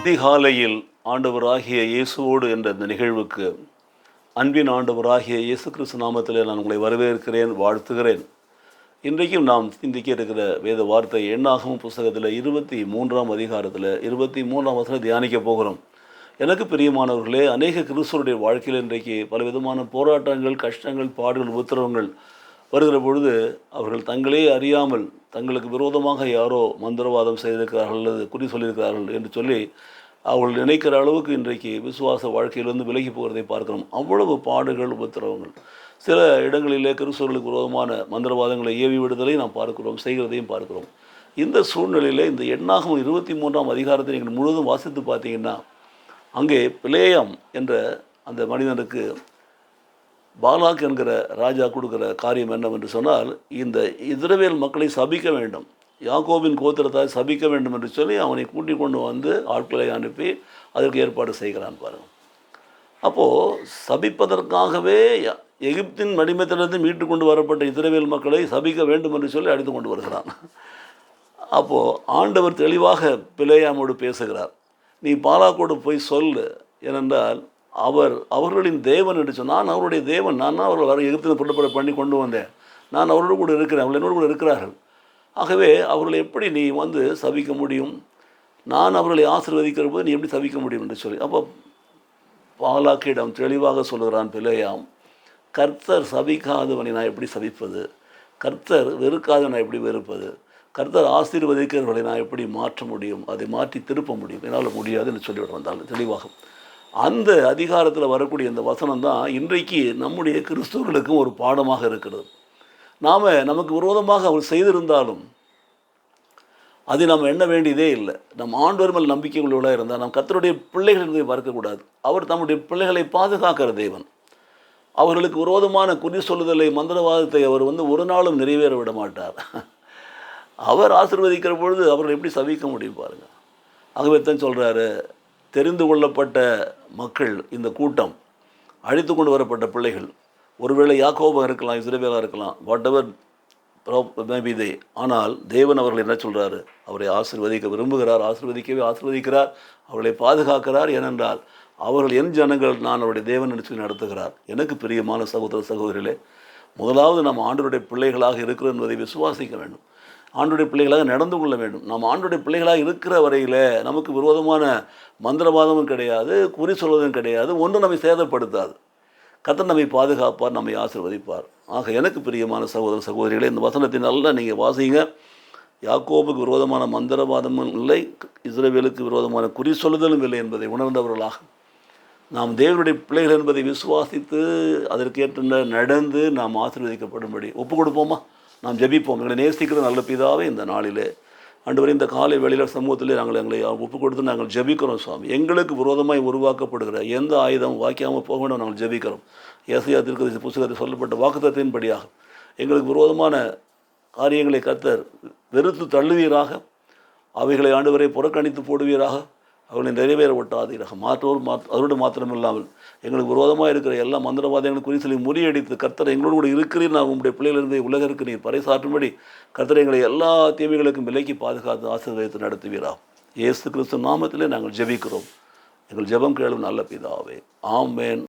அதிகாலையில் ஆண்டவராகிய இயேசுவோடு என்ற இந்த நிகழ்வுக்கு அன்பின் ஆண்டவராகிய இயேசு கிறிஸ்து நாமத்தில் நான் உங்களை வரவேற்கிறேன், வாழ்த்துகிறேன். இன்றைக்கும் நாம் சிந்திக்க இருக்கிற வேத வார்த்தை எண்ணாகமம் புஸ்தகத்தில் 23ஆம் அதிகாரத்தில் 23ஆம் வசனம் தியானிக்க போகிறோம். எனக்கு பிரியமானவர்களே, அநேக கிறிஸ்துவருடைய வாழ்க்கையில் இன்றைக்கு பலவிதமான போராட்டங்கள், கஷ்டங்கள், பாடுகள், உத்தரவுகள் வருகிற பொழுது அவர்கள் தங்களே அறியாமல் தங்களுக்கு விரோதமாக யாரோ மந்திரவாதம் செய்திருக்கிறார்கள் அல்லது குறி சொல்லியிருக்கிறார்கள் என்று சொல்லி அவர்கள் நினைக்கிற அளவுக்கு இன்றைக்கு விசுவாச வாழ்க்கையிலிருந்து விலகி போகிறதை பார்க்கிறோம். அவ்வளவு பாடுகள், உபத்திரவங்கள். சில இடங்களிலே கிறிஸ்தவர்களுக்கு விரோதமான மந்திரவாதங்களை ஏவி விடுதலை நாம் பார்க்கிறோம், செய்கிறதையும் பார்க்கிறோம். இந்த சூழ்நிலையில் இந்த எண்ணாகமம் 23ஆம் அதிகாரத்தை நீங்கள் முழுவதும் வாசித்து பார்த்தீங்கன்னா, அங்கே பிலேயாம் என்ற அந்த மனிதனுக்கு பாலாக் என்கிற ராஜா கொடுக்குற காரியம் என்னவென்று சொன்னால், இந்த இஸ்ரவேல் மக்களை சபிக்க வேண்டும், யாக்கோபின் கோத்திரத்தை சபிக்க வேண்டும் என்று சொல்லி அவனை கூட்டிக் கொண்டு வந்து ஆட்களை அனுப்பி அதற்கு ஏற்பாடு செய்கிறான் பாருங்கள். அப்போது சபிப்பதற்காகவே எகிப்தின் மடிமத்திலிருந்து மீட்டு கொண்டு வரப்பட்ட இஸ்ரவேல் மக்களை சபிக்க வேண்டும் என்று சொல்லி அழைத்து கொண்டு வருகிறான். அப்போது ஆண்டவர் தெளிவாக பிலேயாமோடு பேசுகிறார். நீ பாலாக்கோடு போய் சொல்லு, ஏனென்றால் அவர்களின் தேவன் என்று சொன்னால், நான் அவருடைய தேவன், நான் தான் அவர்கள் வர எகிப்தில் புறப்பட பண்ணி கொண்டு வந்தேன், நான் அவரோடு கூட இருக்கிறேன், அவர்கள் என்னோடு கூட இருக்கிறார்கள். ஆகவே அவர்களை எப்படி நீ வந்து சபிக்க முடியும்? நான் அவர்களை ஆசீர்வதிக்கிற போது நீ எப்படி சபிக்க முடியும் என்று சொல்லி அப்போ பாலாக்கிடம் தெளிவாக சொல்கிறான் பிலேயாம், கர்த்தர் சபிக்காதவனை நான் எப்படி சபிப்பது? கர்த்தர் வெறுக்காதவனை எப்படி வெறுப்பது? கர்த்தர் ஆசீர்வதிக்கிறவர்களை நான் எப்படி மாற்ற முடியும்? அதை மாற்றி திருப்ப முடியும்? என்னால் முடியாது என்று சொல்லிவிட வந்தால் தெளிவாக அந்த அதிகாரத்தில் வரக்கூடிய இந்த வசனம் தான் இன்றைக்கு நம்முடைய கிறிஸ்துவர்களுக்கும் ஒரு பாடமாக இருக்கிறது. நமக்கு விரோதமாக அவர் செய்திருந்தாலும் அதை நாம் எண்ண வேண்டியதே இல்லை. நம் ஆண்டவர் மேல் நம்பிக்கை உள்ளவர்களாக இருந்தால் நாம் கர்த்தருடைய பிள்ளைகள் என்பதை பார்க்கக்கூடாது. அவர் தம்முடைய பிள்ளைகளை பாதுகாக்கிற தேவன். அவர்களுக்கு விரோதமான குறி சொல்லுதலை, மந்திரவாதத்தை அவர் ஒரு நாளும் நிறைவேற விட மாட்டார். அவர் ஆசீர்வதிக்கிற பொழுது அவர்கள் எப்படி சபிக்க முடியும் பாருங்கள். ஆகவே தான் சொல்கிறாரு, தெரிந்து கொள்ளப்பட்ட மக்கள், இந்த கூட்டம், அழைத்து கொண்டு வரப்பட்ட பிள்ளைகள், ஒருவேளை யாக்கோபாக இருக்கலாம், இஸ்ரவேலாக இருக்கலாம், வாட் எவர் மேபி ஆனால் தேவன் அவர்கள் என்ன சொல்கிறாரு? அவரை ஆசீர்வதிக்க விரும்புகிறார், ஆசீர்வதிக்கிறார், அவர்களை பாதுகாக்கிறார். ஏனென்றால் அவர்கள் என் ஜனங்கள், நான் அவருடைய தேவன் என்று சொல்லி நடத்துகிறார். எனக்கு பிரியமான சகோதர சகோதரிகளே, முதலாவது நாம் ஆண்டவருடைய பிள்ளைகளாக இருக்கிறோம் என்பதை விசுவாசிக்க வேண்டும். ஆண்டுடைய பிள்ளைகளாக நடந்து கொள்ள வேண்டும். நாம் ஆண்டுடைய பிள்ளைகளாக இருக்கிற வரையில் நமக்கு விரோதமான மந்திரவாதமும் கிடையாது, குறி சொல்வதும் கிடையாது, ஒன்றும் நம்மை சேதப்படுத்தாது. கர்த்தர் நம்மை பாதுகாப்பார், நம்மை ஆசீர்வதிப்பார். ஆக எனக்கு பிரியமான சகோதர சகோதரிகளே, இந்த வசனத்தை நல்லா நீங்கள் வாசிங்க. யாக்கோபுக்கு விரோதமான மந்திரவாதமும் இல்லை, இஸ்ரவேலுக்கு விரோதமான குறி சொல்லுதலும் இல்லை என்பதை உணர்ந்தவர்களாக நாம் தேவனுடைய பிள்ளைகள் என்பதை விசுவாசித்து அதற்கேற்ற நடந்து நாம் ஆசீர்வதிக்கப்படும்படி ஒப்பு கொடுப்போமா? நாம் ஜெபிப்போம். எங்களை நேசிக்கிற நல்ல பிதாவே, இந்த நாளிலே ஆண்டவரே, இந்த காலை வேளையில் சமூகத்திலே எங்களை ஒப்பு கொடுத்து நாங்கள் ஜெபிக்கிறோம் சுவாமி. எங்களுக்கு விரோதமாய் உருவாக்கப்படுகிற எந்த ஆயுதம் வாய்க்காமல் போக வேண்டும் நாங்கள் ஜெபிக்கிறோம். ஏசாயா தீர்க்கதரிசி புத்தகத்தில் சொல்லப்பட்ட வாக்குத்தத்தின்படியாக எங்களுக்கு விரோதமான காரியங்களை கர்த்தர் வெறுத்து தள்ளுவீராக, அவைகளை ஆண்டவரை புறக்கணித்து போடுவீராக, அவர்களை நிறைவேற ஒட்டாதீராக. அதோடு மாத்திரமில்லாமல் எங்களுக்கு விரோதமாக இருக்கிற எல்லா மந்திரவாதங்களும் குறித்து முறியடித்து கர்த்தரை எங்களோடு கூட இருக்கிறீர், நான் உங்களுடைய பிள்ளைகளிலிருந்து உலகிற்கு நீர் பறைசாற்றும்படி கர்த்தரை எங்களை எல்லா தீமைகளுக்கும் விலைக்கு பாதுகாத்து ஆசீர்வதித்து நடத்துவீரா. இயேசு கிறிஸ்து நாமத்திலே நாங்கள் ஜெபிக்கிறோம். எங்கள் ஜெபம் கேளும் நல்ல பிதாவே. ஆமென்.